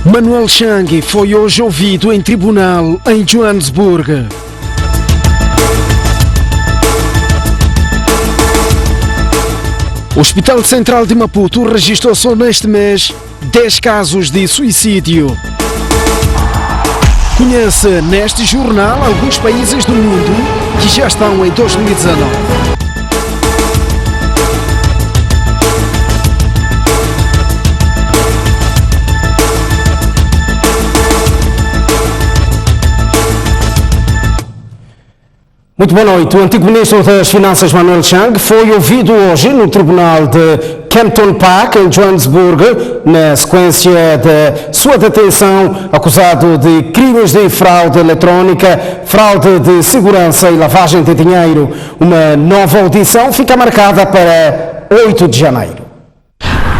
Manuel Chang foi hoje ouvido em tribunal em Joanesburgo. O Hospital Central de Maputo registrou só neste mês 10 casos de suicídio. Conhece neste jornal alguns países do mundo que já estão em 2019. Muito boa noite. O antigo ministro das Finanças, Manuel Chang, foi ouvido hoje no tribunal de Kempton Park, em Joanesburgo, na sequência de sua detenção, acusado de crimes de fraude eletrónica, fraude de segurança e lavagem de dinheiro. Uma nova audição fica marcada para 8 de janeiro.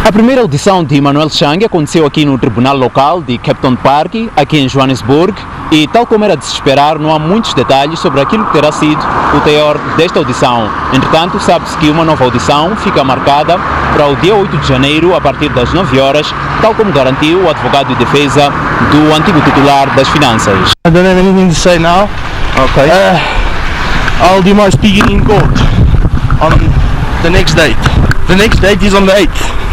A primeira audição de Manuel Chang aconteceu aqui no Tribunal Local de Kempton Park, aqui em Joanesburgo, e tal como era de se esperar, não há muitos detalhes sobre aquilo que terá sido o teor desta audição. Entretanto, sabe-se que uma nova audição fica marcada para o dia 8 de janeiro, a partir das 9 horas, tal como garantiu o advogado de defesa do antigo titular das Finanças. I don't have anything to say now. Okay. I'll do my speaking in court on the next date. The next date is on the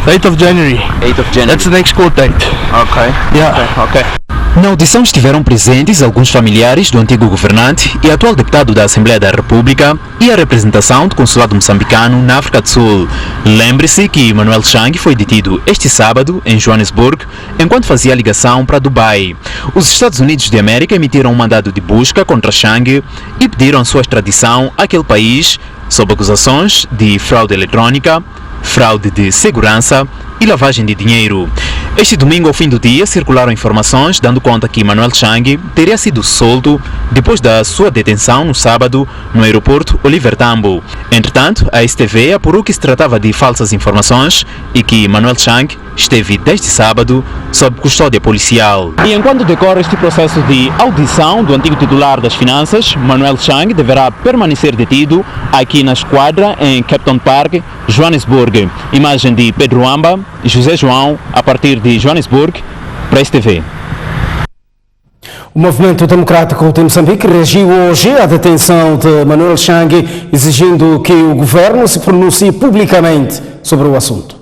8th of January. 8 of January. That's the next court date. Okay. Yeah. Okay. Na audição estiveram presentes alguns familiares do antigo governante e atual deputado da Assembleia da República e a representação do consulado moçambicano na África do Sul. Lembre-se que Manuel Chang foi detido este sábado em Joanesburgo enquanto fazia ligação para Dubai. Os Estados Unidos de América emitiram um mandado de busca contra Chang e pediram sua extradição àquele país sob acusações de fraude eletrônica, fraude de segurança e lavagem de dinheiro. Este domingo, ao fim do dia, circularam informações dando conta que Manuel Chang teria sido solto depois da sua detenção no sábado no aeroporto Oliver Tambo. Entretanto, a STV apurou que se tratava de falsas informações e que Manuel Chang esteve desde sábado sob custódia policial. E enquanto decorre este processo de audição do antigo titular das Finanças, Manuel Chang deverá permanecer detido aqui na esquadra em Kempton Park, Joanesburgo. Imagem de Pedro Amba e José João, a partir de Joanesburgo, para a STV. O Movimento Democrático de Moçambique reagiu hoje à detenção de Manuel Chang, exigindo que o governo se pronuncie publicamente sobre o assunto.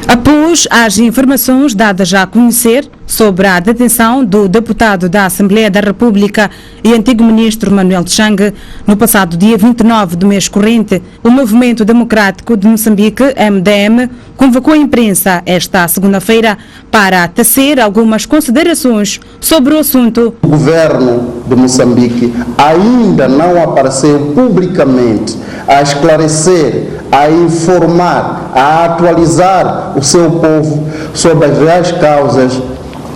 Após as informações dadas a conhecer sobre a detenção do deputado da Assembleia da República e antigo ministro Manuel Chang, no passado dia 29 do mês corrente, o Movimento Democrático de Moçambique, MDM, convocou a imprensa esta segunda-feira para tecer algumas considerações sobre o assunto. O governo de Moçambique ainda não apareceu publicamente a esclarecer, a informar, a atualizar o seu povo sobre as reais causas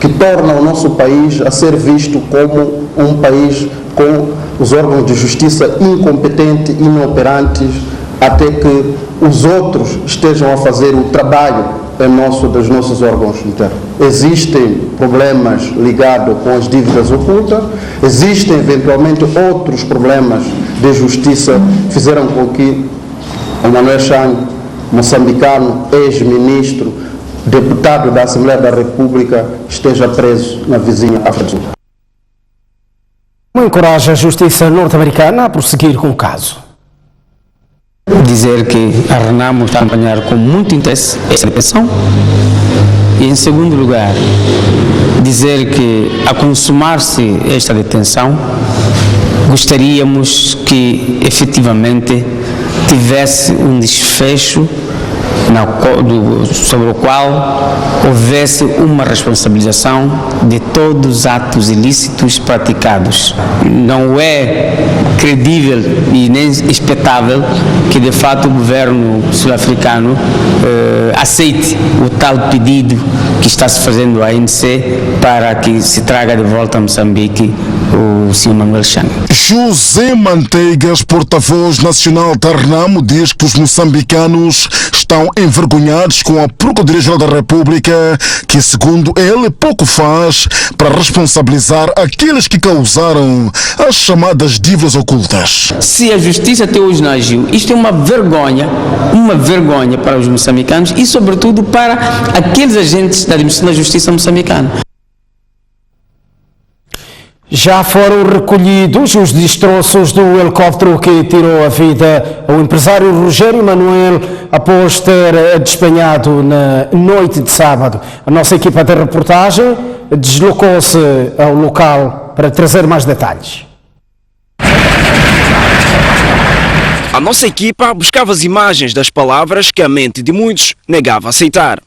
que tornam o nosso país a ser visto como um país com os órgãos de justiça incompetentes, inoperantes, até que os outros estejam a fazer o trabalho dos nossos órgãos internos. Existem problemas ligados com as dívidas ocultas, existem eventualmente outros problemas de justiça que fizeram com que o Manuel Chang, moçambicano, ex-ministro, deputado da Assembleia da República, esteja preso na vizinha África do Sul. Encoraja a justiça norte-americana a prosseguir com o caso. Dizer que a Renamo está a acompanhar com muito interesse essa detenção e, em segundo lugar, dizer que, a consumar-se esta detenção, gostaríamos que efetivamente tivesse um desfecho sobre o qual houvesse uma responsabilização de todos os atos ilícitos praticados. Não é credível e nem expectável que de fato o governo sul-africano aceite o tal pedido que está se fazendo à ANC para que se traga de volta a Moçambique o Sr. Manuel Chang. José Manteigas, porta-voz nacional da Renamo, diz que os moçambicanos estão estão envergonhados com a Procuradoria-Geral da República, que, segundo ele, pouco faz para responsabilizar aqueles que causaram as chamadas dívidas ocultas. Se a justiça até hoje não agiu, isto é uma vergonha para os moçambicanos e, sobretudo, para aqueles agentes da administração da justiça moçambicana. Já foram recolhidos os destroços do helicóptero que tirou a vida ao empresário Rogério Manuel após ter despenhado na noite de sábado. A nossa equipa de reportagem deslocou-se ao local para trazer mais detalhes. A nossa equipa buscava as imagens das palavras que a mente de muitos negava a aceitar.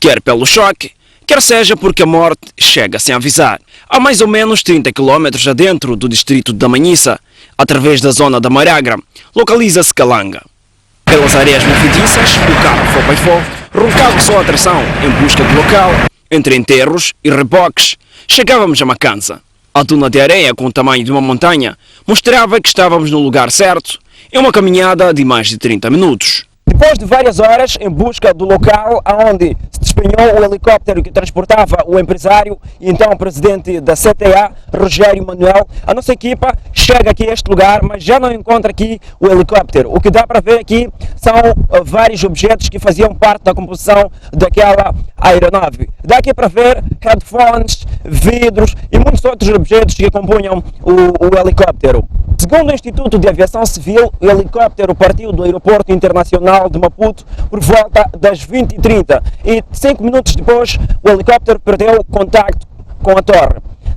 Quer pelo choque, quer seja porque a morte chega sem avisar. A mais ou menos 30 km adentro do distrito de Damanhissa, através da zona da Maragra, localiza-se Calanga. Pelas areias movediças, o carro foi roncava só a tração em busca do local, entre enterros e reboques. Chegávamos a Macanza. A duna de areia com o tamanho de uma montanha mostrava que estávamos no lugar certo, em uma caminhada de mais de 30 minutos. Depois de várias horas em busca do local onde se despenhou o helicóptero que transportava o empresário e então presidente da CTA, Rogério Manuel, a nossa equipa chega aqui a este lugar, mas já não encontra aqui o helicóptero. O que dá para ver aqui são vários objetos que faziam parte da composição daquela aeronave. Dá aqui para ver headphones, vidros e muitos outros objetos que compunham o helicóptero. Segundo o Instituto de Aviação Civil, o helicóptero partiu do Aeroporto Internacional de Maputo por volta das 20h30 e 5 minutos depois o helicóptero perdeu contacto com a torre.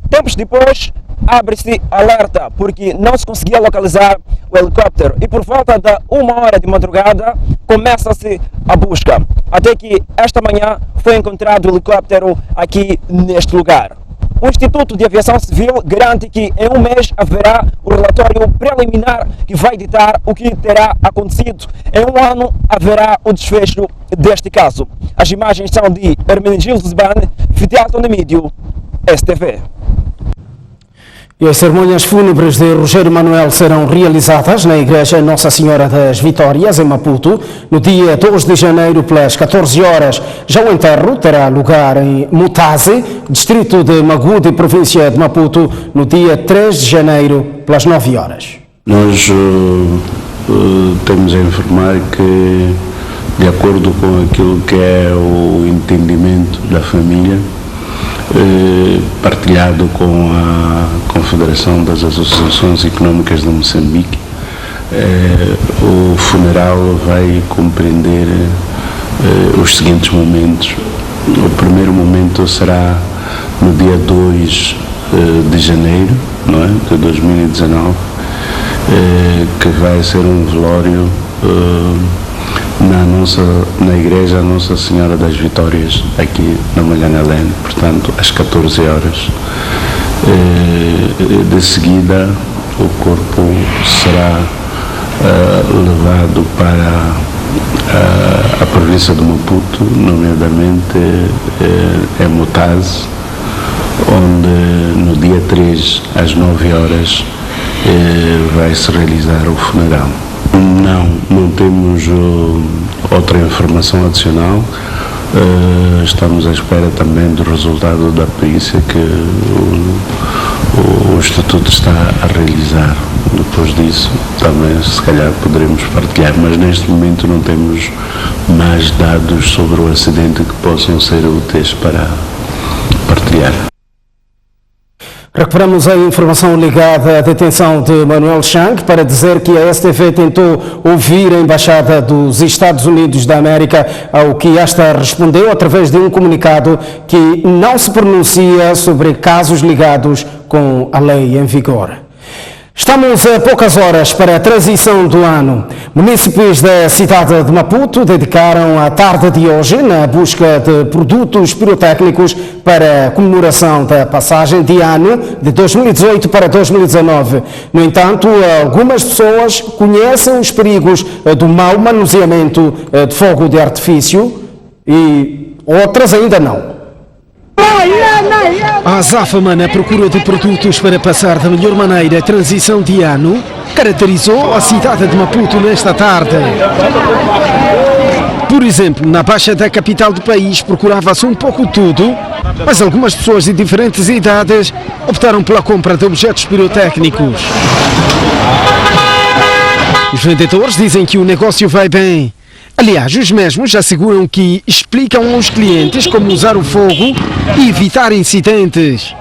Tempos depois abre-se alerta porque não se conseguia localizar o helicóptero e por volta da 1h de madrugada começa-se a busca, até que esta manhã foi encontrado o helicóptero aqui neste lugar. O Instituto de Aviação Civil garante que em um mês haverá o relatório preliminar que vai ditar o que terá acontecido. Em um ano haverá o desfecho deste caso. As imagens são de Hermenegildo Zebane, Fidel Tonemídio, STV. E as cerimônias fúnebres de Rogério Manuel serão realizadas na Igreja Nossa Senhora das Vitórias, em Maputo, no dia 2 de janeiro, pelas 14 horas. Já o enterro terá lugar em Mutaze, distrito de Magude, província de Maputo, no dia 3 de janeiro, pelas 9 horas. Nós temos a informar que, de acordo com aquilo que é o entendimento da família, partilhado com a Confederação das Associações Económicas de Moçambique, o funeral vai compreender os seguintes momentos. O primeiro momento será no dia 2 de janeiro, não é, de 2019, que vai ser um velório na Igreja Nossa Senhora das Vitórias, aqui na Malhangalém, portanto, às 14 horas. De seguida, o corpo será levado para a província de Maputo, nomeadamente em Mutaze, onde no dia 3, às 9 horas, vai-se realizar o funeral. Não temos outra informação adicional. Estamos à espera também do resultado da perícia que o Instituto está a realizar. Depois disso, também se calhar poderemos partilhar, mas neste momento não temos mais dados sobre o acidente que possam ser úteis para partilhar. Recuperamos a informação ligada à detenção de Manuel Chang para dizer que a STV tentou ouvir a Embaixada dos Estados Unidos da América, ao que esta respondeu através de um comunicado que não se pronuncia sobre casos ligados com a lei em vigor. Estamos a poucas horas para a transição do ano. Munícipes da cidade de Maputo dedicaram a tarde de hoje na busca de produtos pirotécnicos para a comemoração da passagem de ano de 2018 para 2019. No entanto, algumas pessoas conhecem os perigos do mau manuseamento de fogo de artifício e outras ainda não. A Azáfama, na procura de produtos para passar da melhor maneira a transição de ano, caracterizou a cidade de Maputo nesta tarde. Por exemplo, na Baixa da capital do país procurava-se um pouco tudo, mas algumas pessoas de diferentes idades optaram pela compra de objetos pirotécnicos. Os vendedores dizem que o negócio vai bem. Aliás, os mesmos asseguram que explicam aos clientes como usar o fogo e evitar incidentes.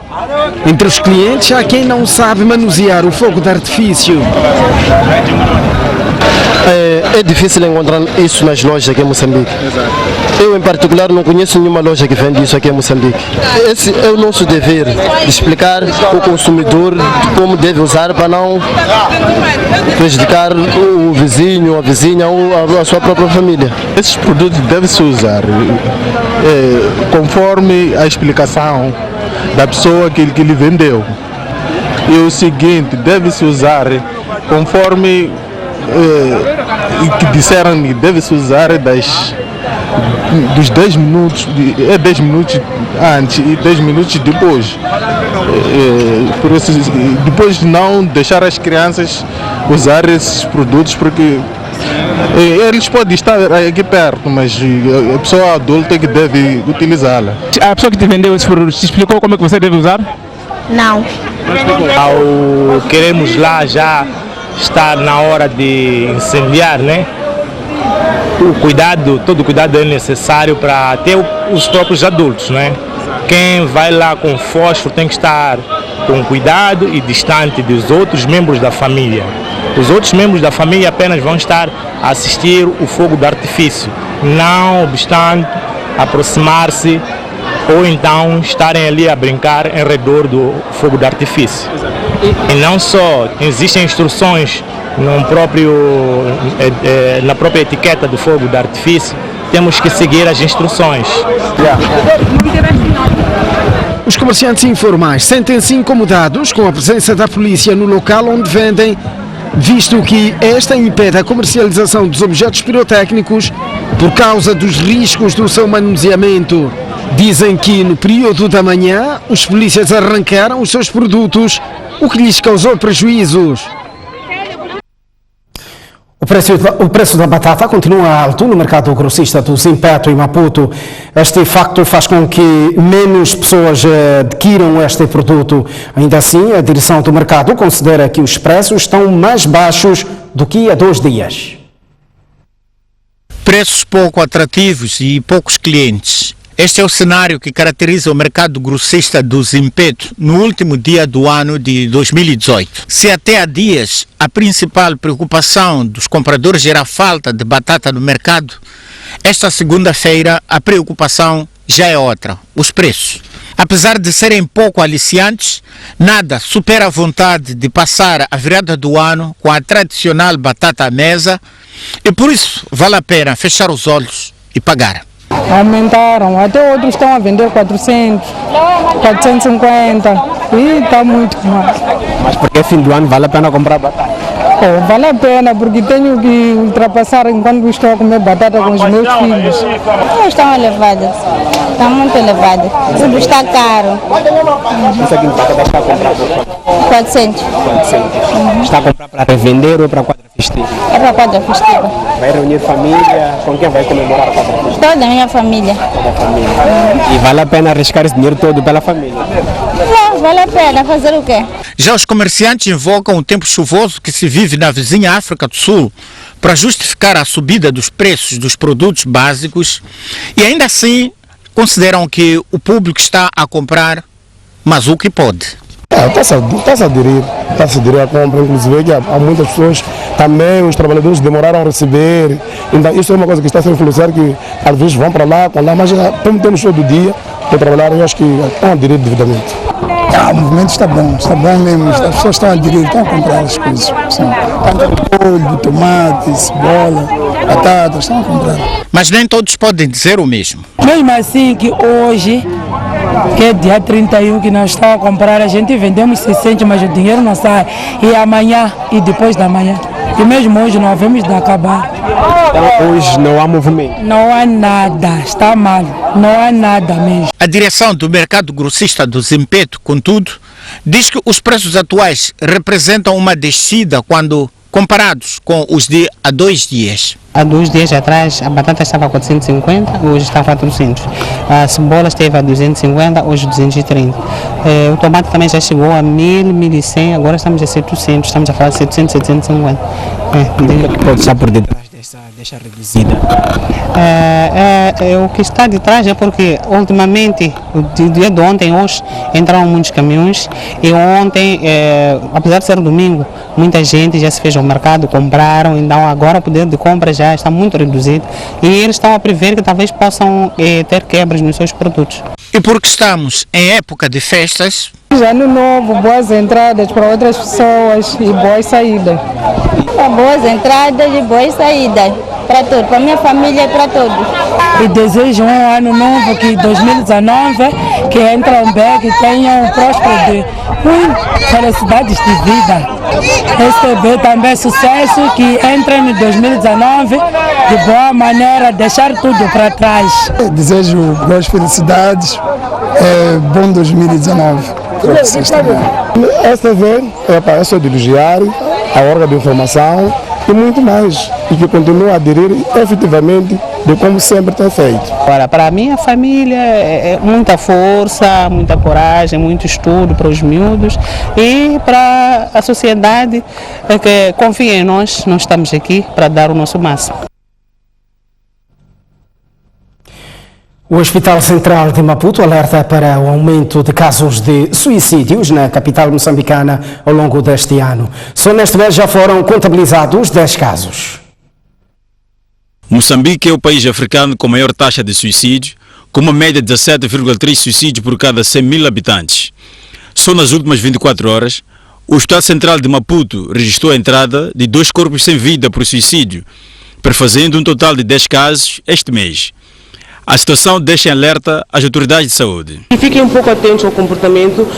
Entre os clientes há quem não sabe manusear o fogo de artifício. É difícil encontrar isso nas lojas aqui em Moçambique. Eu, em particular, não conheço nenhuma loja que vende isso aqui em Moçambique. Esse é o nosso dever, de explicar ao consumidor como deve usar para não prejudicar o vizinho, a vizinha ou a sua própria família. Esses produtos devem-se usar conforme a explicação da pessoa que lhe vendeu. E o seguinte, deve-se usar conforme que disseram que deve-se usar dos 10 minutos, 10 minutos antes e 10 minutos depois. Por isso, depois não deixar as crianças usar esses produtos, porque eles podem estar aqui perto, mas a pessoa adulta é que deve utilizá-la. A pessoa que te vendeu esses produtos te explicou como é que você deve usar? Não. Ao queremos lá já estar na hora de incendiar, né? Todo o cuidado é necessário para até os próprios adultos, né? Quem vai lá com fósforo tem que estar com cuidado e distante dos outros membros da família. Os outros membros da família apenas vão estar a assistir o fogo de artifício, não obstante aproximar-se ou então estarem ali a brincar em redor do fogo de artifício. E não só, existem instruções na própria etiqueta do fogo de artifício, temos que seguir as instruções. Os comerciantes informais sentem-se incomodados com a presença da polícia no local onde vendem, visto que esta impede a comercialização dos objetos pirotécnicos por causa dos riscos do seu manuseamento. Dizem que no período da manhã os polícias arrancaram os seus produtos, o que lhes causou prejuízos. O preço da batata continua alto no mercado grossista do Zimpeto e Maputo. Este facto faz com que menos pessoas adquiram este produto. Ainda assim, a direção do mercado considera que os preços estão mais baixos do que há 2 dias. Preços pouco atrativos e poucos clientes. Este é o cenário que caracteriza o mercado grossista do Zimpeto no último dia do ano de 2018. Se até há dias a principal preocupação dos compradores era a falta de batata no mercado, esta segunda-feira a preocupação já é outra, os preços. Apesar de serem pouco aliciantes, nada supera a vontade de passar a virada do ano com a tradicional batata à mesa e por isso vale a pena fechar os olhos e pagar. Aumentaram, até outros estão a vender 400, 450 e está muito mais. Mas porque é fim do ano vale a pena comprar batata? Vale a pena porque tenho que ultrapassar enquanto estou a comer batata com os meus filhos. Não estão elevadas, está muito elevado, tudo está caro. Isso aqui batata está a comprar por 400. 400. Está a comprar para revender ou para a quadra festiva? É para a quadra festiva. Vai reunir família, com quem vai comemorar a quadra festiva? Toda a minha família. Toda a família. E vale a pena arriscar esse dinheiro todo pela família? Não, vale a pena, fazer o quê? Já os comerciantes invocam o tempo chuvoso que se vive na vizinha África do Sul para justificar a subida dos preços dos produtos básicos e ainda assim consideram que o público está a comprar, mas o que pode. Está-se a aderir à compra, inclusive há muitas pessoas, também os trabalhadores demoraram a receber, então isso é uma coisa que está a influenciar, que às vezes vão para lá, mas já temos todo dia para trabalhar, eu acho que estão a aderir devidamente. O movimento está bom mesmo, as pessoas estão a aderir, estão a comprar as coisas, tanto polho, tomate, cebola, batata, estão a comprar. Mas nem todos podem dizer o mesmo. Mesmo assim que hoje, que é dia 31 que nós estamos a comprar, a gente vendemos 60, mas o dinheiro não sai. E amanhã e depois da manhã. E mesmo hoje não havemos de acabar. Então hoje não há movimento? Não há nada, está mal, não há nada mesmo. A direção do mercado grossista do Zimpeto, contudo, diz que os preços atuais representam uma descida quando comparados com os de há 2 dias. Há 2 dias atrás a batata estava a 450, hoje está a 400. A cebola esteve a 250, hoje 230. O tomate também já chegou a 1000, 1100, agora estamos a 700, estamos a falar de 700, 750. O que pode estar por detrás dessa reduzida? O que está de trás é porque ultimamente, o dia de ontem, hoje, entraram muitos caminhões e ontem, apesar de ser domingo, muita gente já se fez ao mercado, compraram, então agora o poder de compra já está muito reduzido e eles estão a prever que talvez possam ter quebras nos seus produtos. E porque estamos em época de festas, Ano novo, boas entradas para outras pessoas e boas saídas. Boas entradas e boas saídas para todos, para a minha família e para todos. E desejo um ano novo, que 2019, que entram bem, que tenham próspero de muitas felicidades de vida. Receber também sucesso, que entrem em 2019 de boa maneira, deixar tudo para trás. Desejo boas felicidades, bom 2019. Esta vez é só de elogiar a órgão de informação e muito mais, e que continua a aderir efetivamente de como sempre tem feito. Agora, para a minha família, é muita força, muita coragem, muito estudo para os miúdos e para a sociedade que confia em nós, nós estamos aqui para dar o nosso máximo. O Hospital Central de Maputo alerta para o aumento de casos de suicídios na capital moçambicana ao longo deste ano. Só neste mês já foram contabilizados 10 casos. Moçambique é o país africano com maior taxa de suicídio, com uma média de 17,3 suicídios por cada 100 mil habitantes. Só nas últimas 24 horas, o Hospital Central de Maputo registrou a entrada de 2 corpos sem vida por suicídio, prefazendo um total de 10 casos este mês. A situação deixa em alerta as autoridades de saúde. E fiquem um pouco atentos ao comportamento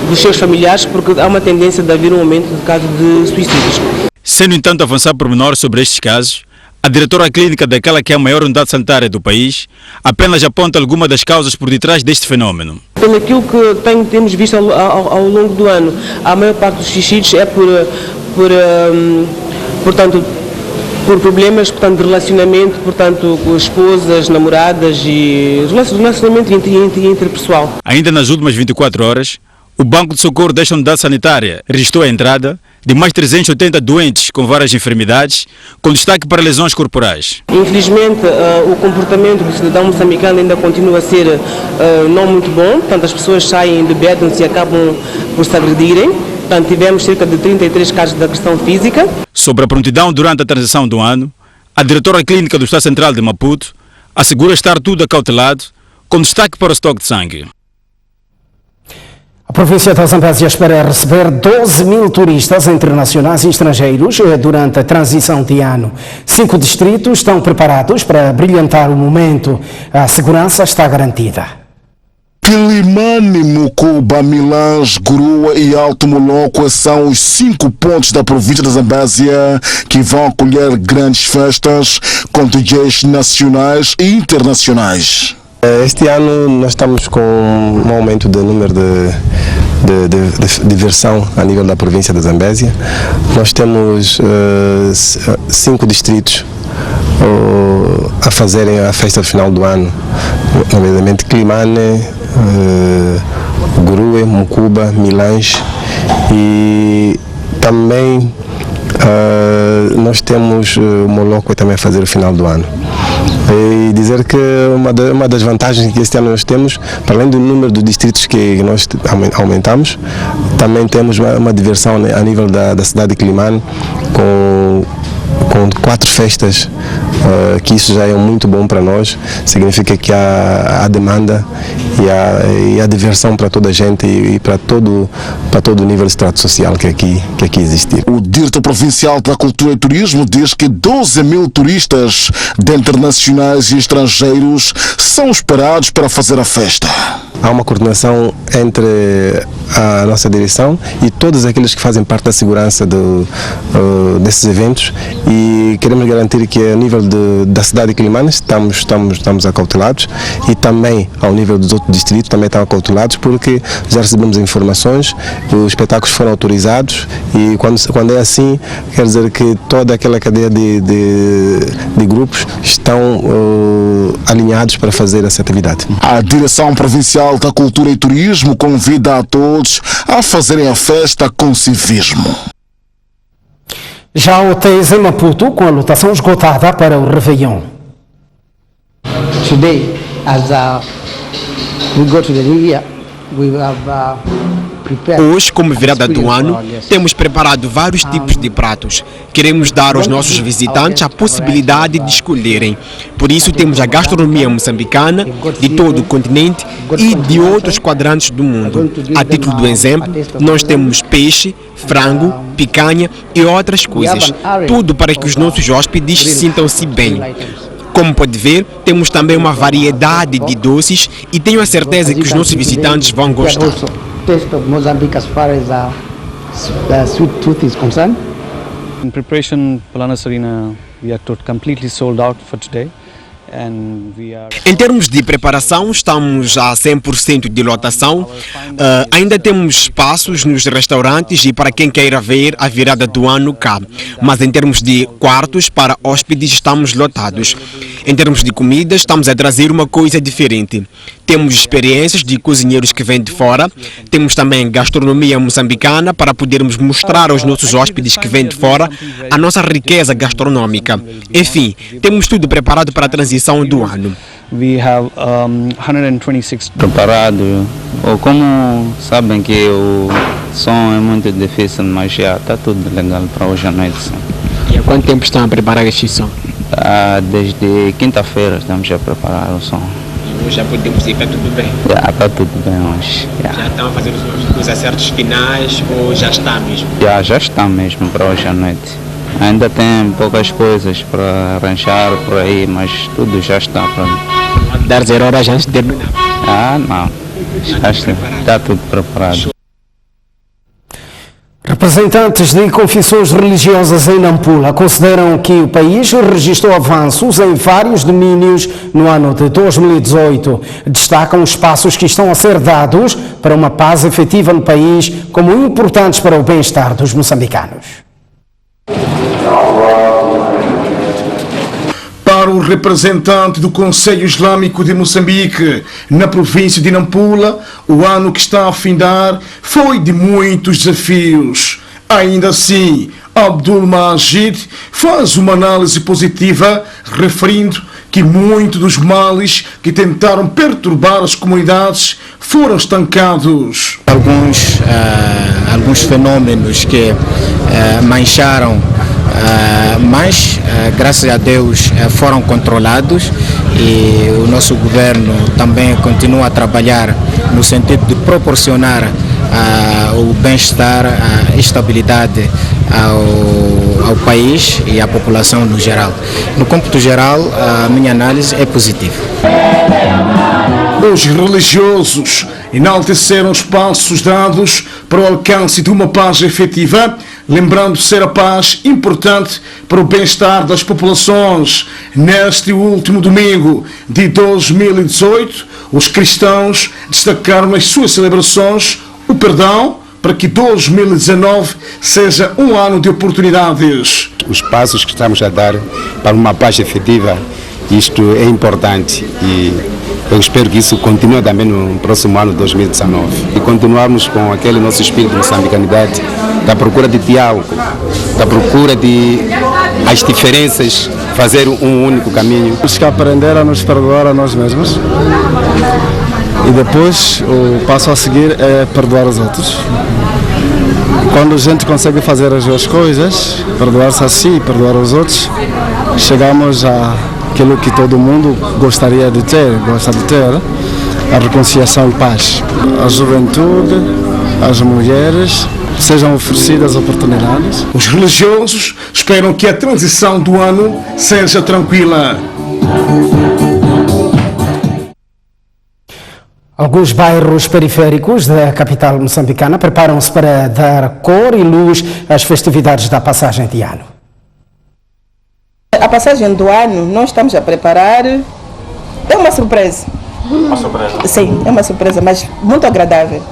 dos seus familiares, porque há uma tendência de haver um aumento de casos de suicídios. Sem, no entanto, avançar por menor sobre estes casos, a diretora clínica daquela que é a maior unidade sanitária do país apenas aponta algumas das causas por detrás deste fenómeno. Pelo aquilo que temos visto ao longo do ano, a maior parte dos suicídios é por problemas, portanto, de relacionamento, portanto, com esposas, namoradas e relacionamento interpessoal. Ainda nas últimas 24 horas, o Banco de Socorro desta unidade sanitária registrou a entrada de mais 380 doentes com várias enfermidades, com destaque para lesões corporais. Infelizmente, o comportamento do cidadão moçambicano ainda continua a ser não muito bom, portanto, as pessoas saem, bebedam-se e acabam por se agredirem. Portanto, tivemos cerca de 33 casos de agressão física. Sobre a prontidão durante a transição do ano, a diretora clínica do Hospital Central de Maputo assegura estar tudo acautelado, com destaque para o estoque de sangue. A província da Zambésia espera receber 12 mil turistas internacionais e estrangeiros durante a transição de ano. 5 distritos estão preparados para brilhantar o momento. A segurança está garantida. Quilimane, Mucuba, Milães, Gurua e Alto Moloco são os 5 pontos da província da Zambésia que vão acolher grandes festas com DJs nacionais e internacionais. Este ano nós estamos com um aumento do número de diversão a nível da província da Zambésia. Nós temos 5 distritos a fazerem a festa final do ano, nomeadamente Quilimane, Gurue, Mucuba, Milães e também nós temos Moloco também a fazer o final do ano. E dizer que uma das vantagens que este ano nós temos, para além do número de distritos que nós aumentamos, também temos uma diversão a nível da cidade de Quilimane com 4 festas, que isso já é muito bom para nós, significa que há demanda e há diversão para toda a gente e para todo o nível de extrato social que aqui existe. O diretor provincial da Cultura e Turismo diz que 12 mil turistas de internacionais e estrangeiros são esperados para fazer a festa. Há uma coordenação entre a nossa direção e todos aqueles que fazem parte da segurança desses eventos, e queremos garantir que a nível da cidade de Quilimane estamos acautelados, e também ao nível dos outros distritos também estão acautelados, porque já recebemos informações, os espetáculos foram autorizados, e quando é assim, quer dizer que toda aquela cadeia de grupos estão alinhados para fazer essa atividade. A Direção Provincial da Cultura e Turismo convida a todos a fazerem a festa com civismo. Já hotéis em Maputo com a lotação esgotada para o Réveillon. Today, as we go to the New Year, we have Hoje, como virada do ano, temos preparado vários tipos de pratos. Queremos dar aos nossos visitantes a possibilidade de escolherem. Por isso, temos a gastronomia moçambicana de todo o continente e de outros quadrantes do mundo. A título do exemplo, nós temos peixe, frango, picanha e outras coisas. Tudo para que os nossos hóspedes sintam-se bem. Como pode ver, temos também uma variedade de doces e tenho a certeza que os nossos visitantes vão gostar. Taste of Mozambique as far as sweet tooth is concerned. In preparation, Polanas Arena, we are completely sold out for today. Em termos de preparação, estamos a 100% de lotação. Ainda temos espaços nos restaurantes e para quem queira ver a virada do ano cá. Mas em termos de quartos para hóspedes, estamos lotados. Em termos de comida, estamos a trazer uma coisa diferente. Temos experiências de cozinheiros que vêm de fora. Temos também gastronomia moçambicana para podermos mostrar aos nossos hóspedes que vêm de fora a nossa riqueza gastronômica. Enfim, temos tudo preparado para a transição do ano. We have 126 preparado. Como sabem que o som é muito difícil, mas já está tudo legal para hoje à noite. E há quanto tempo estão a preparar este som? Desde quinta-feira estamos a preparar o som. E hoje já podemos dizer que está tudo bem? Já está tudo bem hoje. Já estão a fazer os acertos finais ou já está mesmo? Já está mesmo para hoje à noite. Ainda tem poucas coisas para arranjar por aí, mas tudo já está pronto. Pode dar 0 horas antes de terminar? Não. Está tudo preparado. Representantes de confissões religiosas em Nampula consideram que o país registrou avanços em vários domínios no ano de 2018. Destacam os passos que estão a ser dados para uma paz efetiva no país como importantes para o bem-estar dos moçambicanos. Para o representante do Conselho Islâmico de Moçambique, na província de Nampula, o ano que está a findar foi de muitos desafios. Ainda assim, Abdul Majid faz uma análise positiva, referindo que muitos dos males que tentaram perturbar as comunidades foram estancados. Alguns fenômenos que mancharam, mas graças a Deus foram controlados, e o nosso governo também continua a trabalhar no sentido de proporcionar o bem-estar, a estabilidade ao país e à população no geral. No cômputo geral, a minha análise é positiva. Os religiosos enalteceram os passos dados para o alcance de uma paz efetiva, lembrando ser a paz importante para o bem-estar das populações. Neste último domingo de 2018, os cristãos destacaram nas suas celebrações o perdão para que 2019 seja um ano de oportunidades. Os passos que estamos a dar para uma paz efetiva, isto é importante, e eu espero que isso continue também no próximo ano 2019 e continuarmos com aquele nosso espírito de moçambicanidade, da procura de diálogo, da procura de as diferenças fazer um único caminho. Temos que aprender a nos perdoar a nós mesmos, e depois o passo a seguir é perdoar os outros. Quando a gente consegue fazer as duas coisas, perdoar-se a si e perdoar os outros, chegamos àquilo que todo mundo gosta de ter, a reconciliação e paz. A juventude, as mulheres, sejam oferecidas oportunidades. Os religiosos esperam que a transição do ano seja tranquila. Alguns bairros periféricos da capital moçambicana preparam-se para dar cor e luz às festividades da passagem de ano. A passagem do ano, nós estamos a preparar, é uma surpresa. Uma surpresa? Sim, é uma surpresa, mas muito agradável.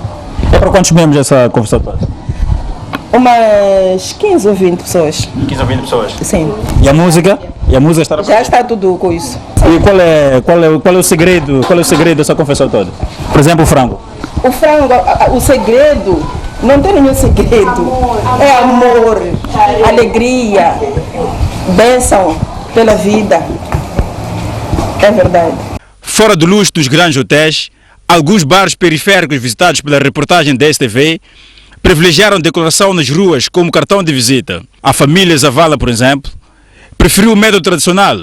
É para quantos membros essa conversatória? Umas 15 ou 20 pessoas. 15 ou 20 pessoas? Sim. E a música? Está Já está tudo com isso. E qual é o segredo? Qual é o segredo dessa confecção toda? Por exemplo, o frango. O frango, o segredo, não tem nenhum segredo. É amor, alegria, bênção pela vida. É verdade. Fora do luxo dos grandes hotéis, alguns bairros periféricos visitados pela reportagem da STV privilegiaram decoração nas ruas como cartão de visita. A família Zavala, por exemplo, preferiu o método tradicional,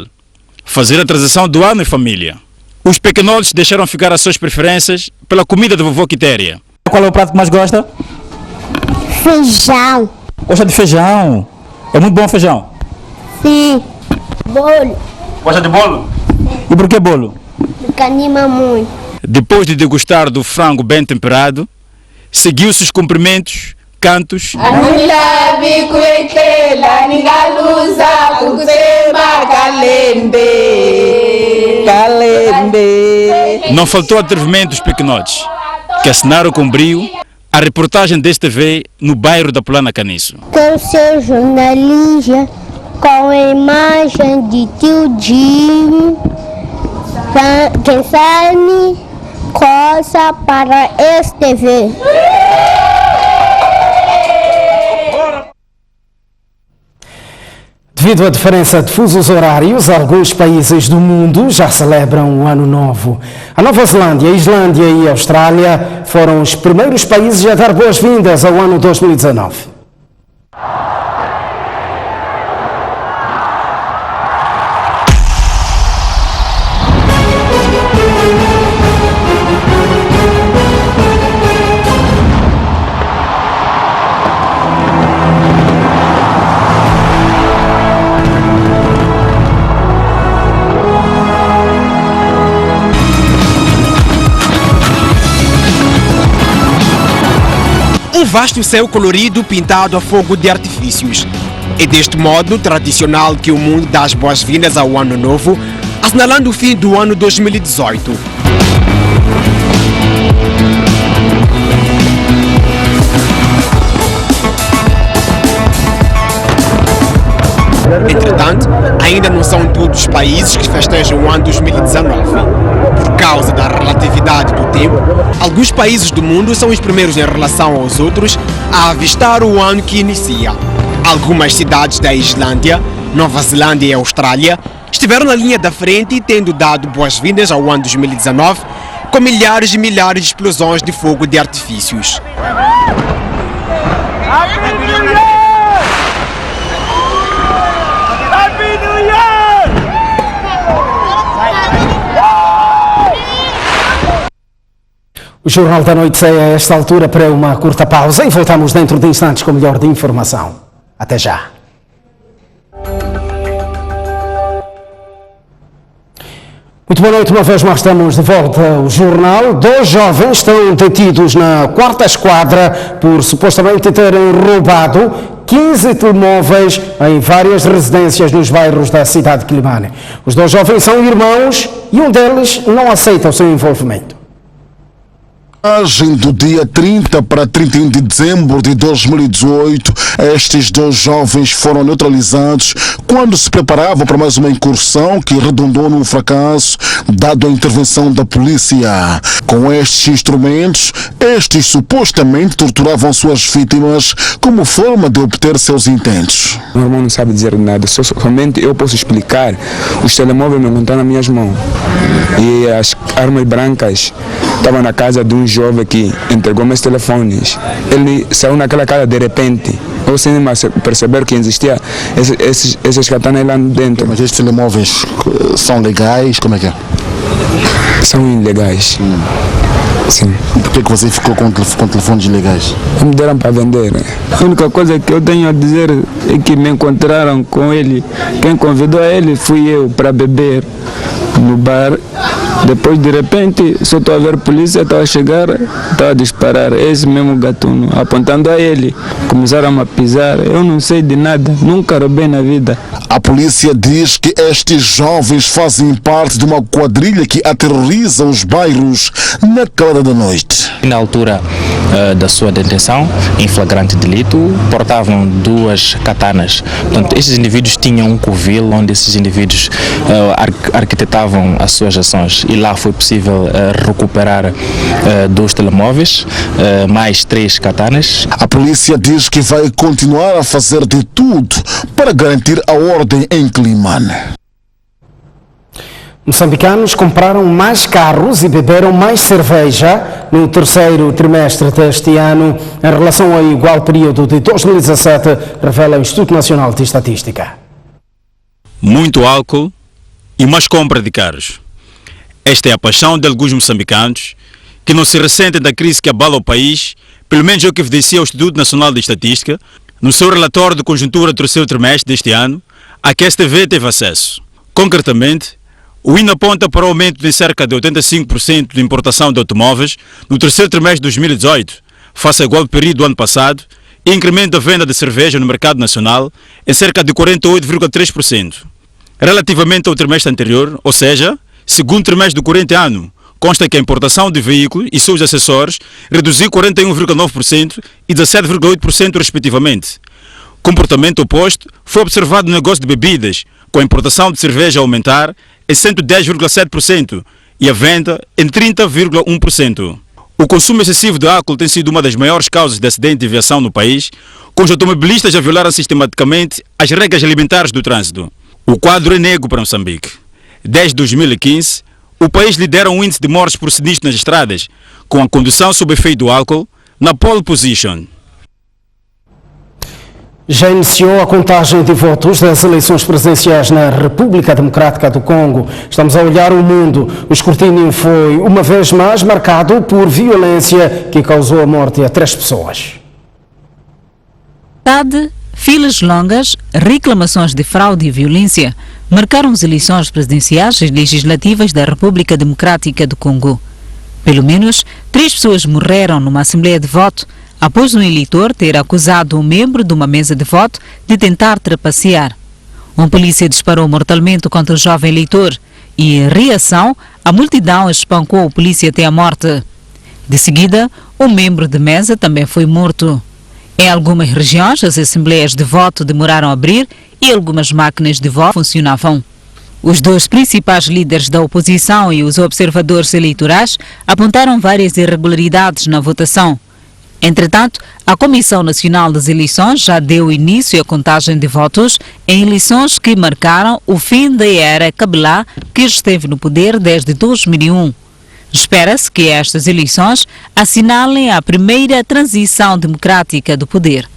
fazer a transação do ano em família. Os pequenotes deixaram ficar as suas preferências pela comida da vovó Quitéria. Qual é o prato que mais gosta? Feijão. Gosta de feijão? É muito bom feijão? Sim. Bolo. Gosta de bolo? E por que bolo? Porque anima muito. Depois de degustar do frango bem temperado, seguiu-se os cumprimentos, cantos Não faltou atrevimento dos pequenotes, que assinaram com brio a reportagem desta TV no bairro da Plana Caniço. Quero ser jornalista com a imagem de tio Jim, quem sabe coisa para STV. Devido à diferença de fusos horários, alguns países do mundo já celebram o Ano Novo. A Nova Zelândia, a Islândia e a Austrália foram os primeiros países a dar boas-vindas ao ano 2019. Um vasto céu colorido pintado a fogo de artifícios. É deste modo tradicional que o mundo dá as boas-vindas ao Ano Novo, assinalando o fim do ano 2018. Entretanto, ainda não são todos os países que festejam o ano 2019. Por causa da relatividade do tempo, alguns países do mundo são os primeiros em relação aos outros a avistar o ano que inicia. Algumas cidades da Islândia, Nova Zelândia e Austrália estiveram na linha da frente, tendo dado boas-vindas ao ano 2019 com milhares e milhares de explosões de fogo de artifícios. O Jornal da Noite sai a esta altura para uma curta pausa e voltamos dentro de instantes com o melhor de informação. Até já. Muito boa noite, uma vez mais estamos de volta ao jornal. 2 jovens estão detidos na 4ª esquadra por supostamente terem roubado 15 telemóveis em várias residências nos bairros da cidade de Quilimane. Os 2 jovens são irmãos e um deles não aceita o seu envolvimento. Do dia 30 para 31 de dezembro de 2018, estes 2 jovens foram neutralizados quando se preparavam para mais uma incursão que redundou num fracasso, dado a intervenção da polícia. Com estes instrumentos, estes supostamente torturavam suas vítimas como forma de obter seus intentos. O meu irmão não sabe dizer nada, somente eu posso explicar. Os telemóveis me encontraram nas minhas mãos e as armas brancas estavam na casa de um jovem que entregou meus telefones. Ele saiu naquela casa de repente. Eu sem perceber que existia esses katanas lá dentro. Mas estes telemóveis são legais? Como é que é? São ilegais. Sim. E por que você ficou com telefones ilegais? Me deram para vender. A única coisa que eu tenho a dizer é que me encontraram com ele. Quem convidou ele fui eu para beber no bar Depois, de repente, só estou a ver a polícia, estava a chegar, estava a disparar. Esse mesmo gatuno, apontando a ele. Começaram a me pisar. Eu não sei de nada, nunca roubei na vida. A polícia diz que estes jovens fazem parte de uma quadrilha que aterroriza os bairros na calada da noite. Na altura da sua detenção, em flagrante delito, portavam 2 katanas. Portanto, esses indivíduos tinham um covil onde esses indivíduos arquitetavam as suas ações, e lá foi possível recuperar 2 telemóveis, mais 3 katanas. A polícia diz que vai continuar a fazer de tudo para garantir a ordem em Climane. Moçambicanos compraram mais carros e beberam mais cerveja no terceiro trimestre deste ano em relação ao igual período de 2017, revela o Instituto Nacional de Estatística. Muito álcool e mais compra de carros. Esta é a paixão de alguns moçambicanos que não se ressentem da crise que abala o país, pelo menos é o que evidencia o Instituto Nacional de Estatística no seu relatório de conjuntura do terceiro trimestre deste ano, a que a STV teve acesso. Concretamente, o INE aponta para o aumento de cerca de 85% de importação de automóveis no terceiro trimestre de 2018, face ao igual período do ano passado, e incremento da venda de cerveja no mercado nacional em cerca de 48,3%. Relativamente ao trimestre anterior, ou seja, segundo trimestre do corrente ano, consta que a importação de veículos e seus acessórios reduziu 41,9% e 17,8% respectivamente. Comportamento oposto foi observado no negócio de bebidas, com a importação de cerveja a aumentar em 110,7% e a venda em 30,1%. O consumo excessivo de álcool tem sido uma das maiores causas de acidente de aviação no país, com os automobilistas a violarem sistematicamente as regras alimentares do trânsito. O quadro é negro para Moçambique. Desde 2015, o país lidera um índice de mortes por sinistro nas estradas, com a condução sob efeito do álcool na pole position. Já iniciou a contagem de votos das eleições presidenciais na República Democrática do Congo. Estamos a olhar o mundo. O escrutínio foi, uma vez mais, marcado por violência que causou a morte a 3 pessoas. Filas longas, reclamações de fraude e violência marcaram as eleições presidenciais e legislativas da República Democrática do Congo. Pelo menos 3 pessoas morreram numa assembleia de voto após um eleitor ter acusado um membro de uma mesa de voto de tentar trapacear. Um polícia disparou mortalmente contra o jovem eleitor e, em reação, a multidão espancou o polícia até a morte. De seguida, um membro de mesa também foi morto. Em algumas regiões, as assembleias de voto demoraram a abrir e algumas máquinas de voto funcionavam. Os 2 principais líderes da oposição e os observadores eleitorais apontaram várias irregularidades na votação. Entretanto, a Comissão Nacional das Eleições já deu início à contagem de votos em eleições que marcaram o fim da era Kabila, que esteve no poder desde 2001. Espera-se que estas eleições assinalem a primeira transição democrática do poder.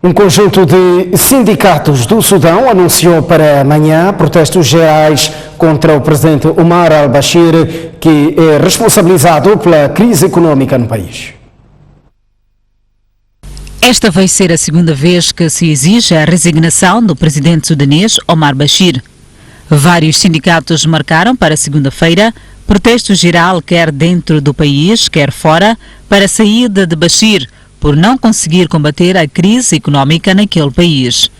Um conjunto de sindicatos do Sudão anunciou para amanhã protestos gerais contra o presidente Omar al-Bashir, que é responsabilizado pela crise econômica no país. Esta vai ser a segunda vez que se exige a resignação do presidente sudanês Omar Bashir. Vários sindicatos marcaram para segunda-feira protesto geral quer dentro do país, quer fora, para a saída de Bashir, por não conseguir combater a crise econômica naquele país.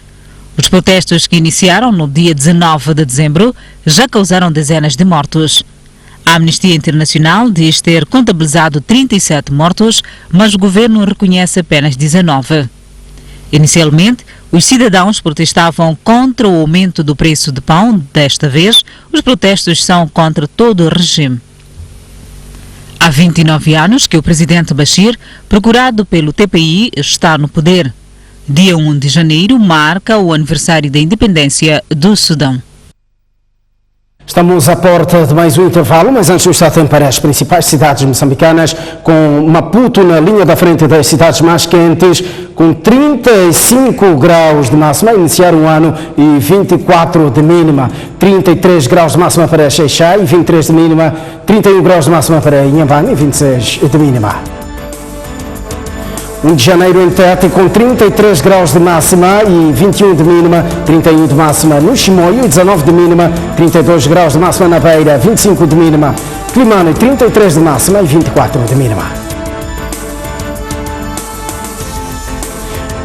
Os protestos que iniciaram no dia 19 de dezembro já causaram dezenas de mortos. A Amnistia Internacional diz ter contabilizado 37 mortos, mas o governo reconhece apenas 19. Inicialmente, os cidadãos protestavam contra o aumento do preço de pão. Desta vez, os protestos são contra todo o regime. Há 29 anos que o presidente Bashir, procurado pelo TPI, está no poder. Dia 1 de janeiro marca o aniversário da independência do Sudão. Estamos à porta de mais um intervalo, mas antes está tempo para as principais cidades moçambicanas, com Maputo na linha da frente das cidades mais quentes, com 35 graus de máxima a iniciar o ano e 24 de mínima, 33 graus de máxima para Xai-Xai e 23 de mínima, 31 graus de máxima para Inhambane e 26 de mínima. 1 de janeiro em Tete com 33 graus de máxima e 21 de mínima, 31 de máxima no Chimoio e 19 de mínima, 32 graus de máxima na Beira, 25 de mínima, Climane 33 de máxima e 24 de mínima.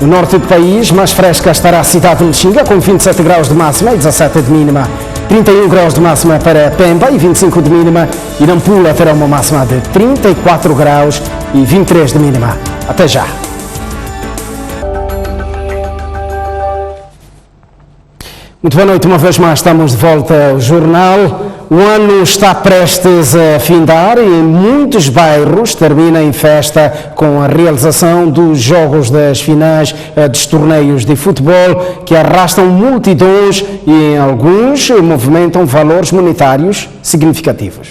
No norte do país, mais fresca estará a cidade de Lexinga com 27 graus de máxima e 17 de mínima, 31 graus de máxima para Pemba e 25 de mínima, e Nampula terá uma máxima de 34 graus e 23 de mínima. Até já! Muito boa noite, uma vez mais estamos de volta ao jornal. O ano está prestes a findar e em muitos bairros termina em festa com a realização dos jogos das finais dos torneios de futebol que arrastam multidões e em alguns movimentam valores monetários significativos.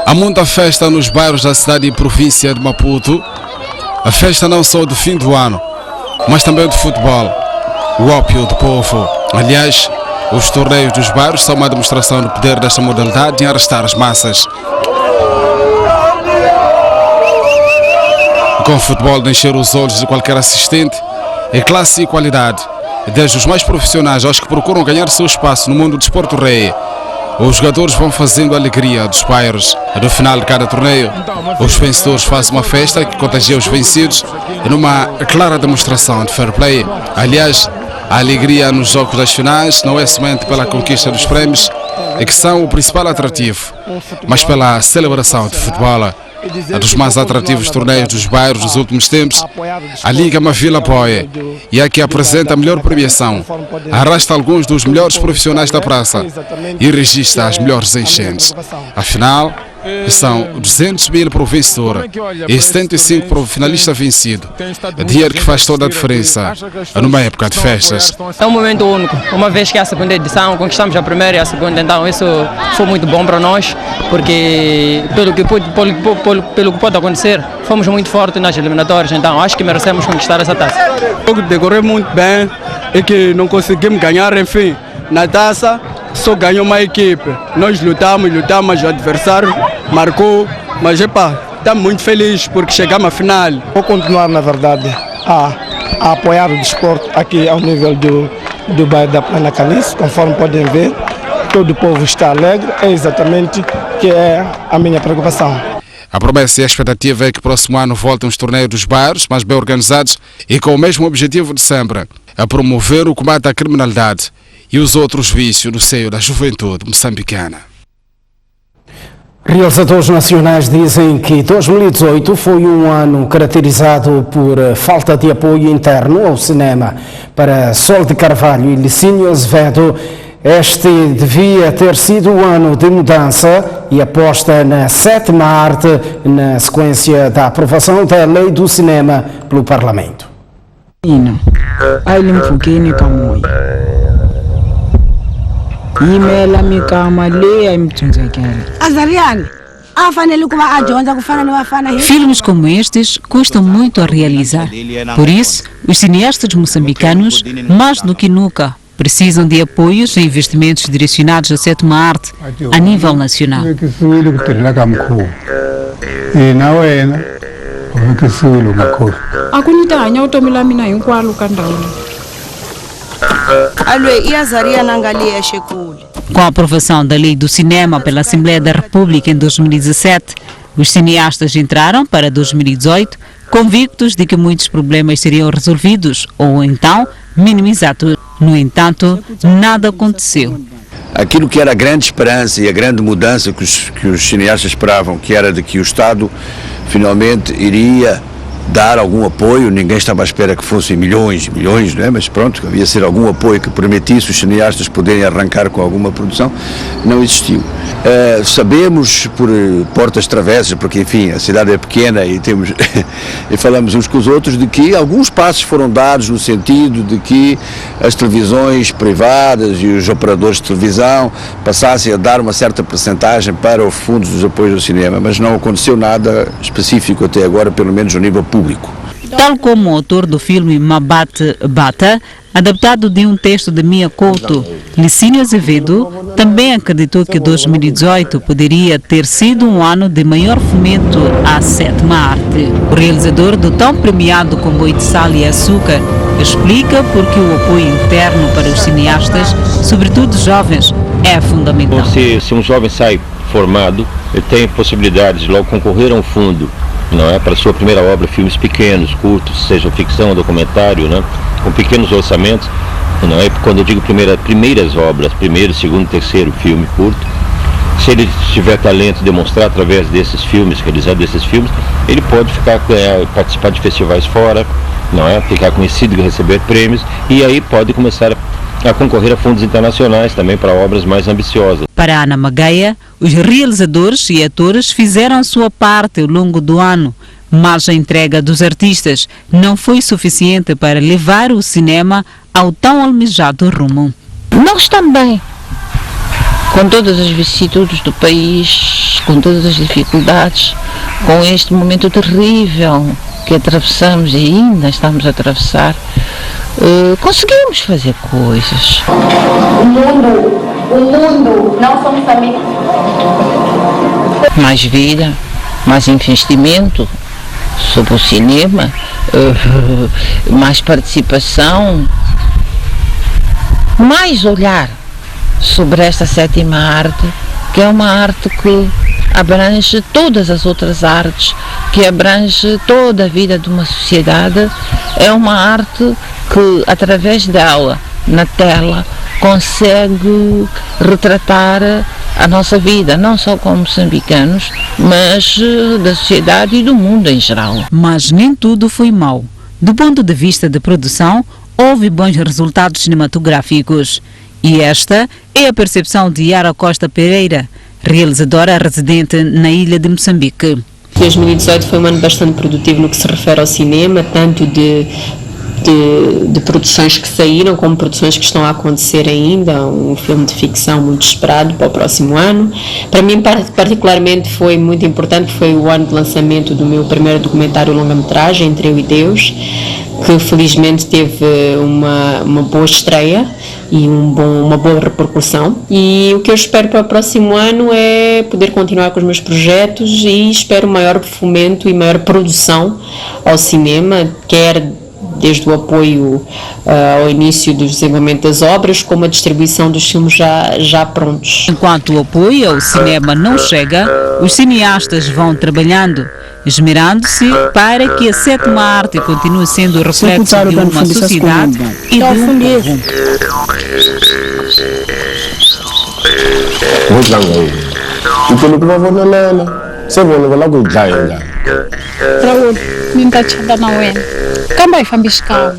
Há muita festa nos bairros da cidade e província de Maputo. A festa não só do fim do ano, mas também do futebol, o ópio do povo. Aliás, os torneios dos bairros são uma demonstração do poder desta modalidade em arrastar as massas. Com o futebol de encher os olhos de qualquer assistente, é classe e qualidade, desde os mais profissionais aos que procuram ganhar seu espaço no mundo do desporto rei. Os jogadores vão fazendo a alegria dos bairros. No final de cada torneio, os vencedores fazem uma festa que contagia os vencidos numa clara demonstração de fair play. Aliás, a alegria nos jogos das finais não é somente pela conquista dos prémios, que são o principal atrativo, mas pela celebração de futebol. A dos mais atrativos torneios dos bairros dos últimos tempos, a Liga Mavila apoia e é que apresenta a melhor premiação, arrasta alguns dos melhores profissionais da praça e registra as melhores enchentes. Afinal, são 200 mil para o vencedor e 75 para o finalista vencido. É dinheiro que faz toda a diferença numa época de festas. É um momento único, uma vez que é a segunda edição, conquistamos a primeira e a segunda, então isso foi muito bom para nós, porque pelo que pode acontecer, fomos muito fortes nas eliminatórias, então acho que merecemos conquistar essa taça. O jogo decorreu muito bem e que não conseguimos ganhar, enfim, na taça. Só ganhou uma equipe. Nós lutamos, o adversário marcou, mas estamos muito felizes porque chegamos à final. Vou continuar, na verdade, a apoiar o desporto aqui ao nível do bairro da Plana Canice, conforme podem ver. Todo o povo está alegre, é exatamente que é a minha preocupação. A promessa e a expectativa é que próximo ano voltem os torneios dos bairros, mais bem organizados e com o mesmo objetivo de sempre, a promover o combate à criminalidade e os outros vícios no seio da juventude moçambicana. Realizadores nacionais dizem que 2018 foi um ano caracterizado por falta de apoio interno ao cinema. Para Sol de Carvalho e Licínio Azevedo, este devia ter sido o ano de mudança e aposta na sétima arte na sequência da aprovação da Lei do Cinema pelo Parlamento. Filmes como estes custam muito a realizar. Por isso, os cineastas moçambicanos, mais do que nunca, precisam de apoios e investimentos direcionados à sétima arte a nível nacional. Com a aprovação da Lei do Cinema pela Assembleia da República em 2017, os cineastas entraram para 2018 convictos de que muitos problemas seriam resolvidos ou então minimizados. No entanto, nada aconteceu. Aquilo que era a grande esperança e a grande mudança que os cineastas esperavam, que era de que o Estado finalmente iria dar algum apoio, ninguém estava à espera que fossem milhões, não é? Mas pronto, havia de ser algum apoio que permitisse os cineastas poderem arrancar com alguma produção, não existiu. Sabemos por portas travessas, porque enfim, a cidade é pequena e temos e falamos uns com os outros de que alguns passos foram dados no sentido de que as televisões privadas e os operadores de televisão passassem a dar uma certa percentagem para os fundos dos apoios ao cinema, mas não aconteceu nada específico até agora, pelo menos no nível público. Tal como o autor do filme Mabate Bata, adaptado de um texto de Mia Couto, Licínio Azevedo também acreditou que 2018 poderia ter sido um ano de maior fomento à sétima arte. O realizador do tão premiado Comboio de Sal e Açúcar explica por que o apoio interno para os cineastas, sobretudo jovens, é fundamental. Se um jovem sai formado, ele tem possibilidades de logo concorrer a um fundo, não é, para sua primeira obra, filmes pequenos, curtos, seja ficção, documentário, né, com pequenos orçamentos, não é? Quando eu digo primeiras obras, primeiro, segundo, terceiro filme curto, se ele tiver talento, demonstrar através desses filmes, realizar desses filmes, ele pode participar de festivais fora, não é, ficar conhecido e receber prêmios, e aí pode começar a concorrer a fundos internacionais também para obras mais ambiciosas. Para Ana Magaia, os realizadores e atores fizeram a sua parte ao longo do ano, mas a entrega dos artistas não foi suficiente para levar o cinema ao tão almejado rumo. Nós também, com todas as vicissitudes do país, com todas as dificuldades, com este momento terrível que atravessamos e ainda estamos a atravessar, conseguimos fazer coisas. O mundo, não somos amigos. Mais vida, mais investimento sobre o cinema, mais participação, mais olhar sobre esta sétima arte, que é uma arte que abrange todas as outras artes, que abrange toda a vida de uma sociedade. É uma arte que, através dela, na tela, consegue retratar a nossa vida, não só como moçambicanos, mas da sociedade e do mundo em geral. Mas nem tudo foi mau. Do ponto de vista de produção, houve bons resultados cinematográficos. E esta é a percepção de Yara Costa Pereira, realizadora residente na ilha de Moçambique. 2018 foi um ano bastante produtivo no que se refere ao cinema, tanto de produções que saíram como produções que estão a acontecer ainda, um filme de ficção muito esperado para o próximo ano. Para mim particularmente foi muito importante, foi o ano de lançamento do meu primeiro documentário longa-metragem, Entre Eu e Deus, que felizmente teve uma boa estreia e uma boa repercussão, e o que eu espero para o próximo ano é poder continuar com os meus projetos e espero maior fomento e maior produção ao cinema, quer desde o apoio ao início do desenvolvimento das obras, como a distribuição dos filmes já prontos. Enquanto o apoio ao cinema não chega, os cineastas vão trabalhando, esmerando-se para que a sétima arte continue sendo o reflexo de uma sociedade e de um povo. Raul, nintachada na wena. Kamba ifambishikawa.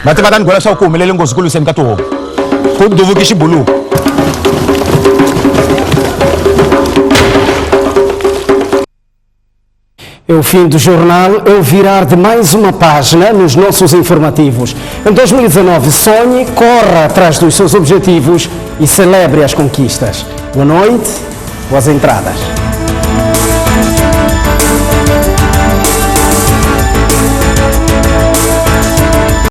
Bate batani gola swa ukumelele ngozikulu senkato. Kuduvukisha bulu. É o fim do jornal, é o virar de mais uma página nos nossos informativos. Em 2019, sonhe, corra atrás dos seus objetivos e celebre as conquistas. Boa noite, boas entradas.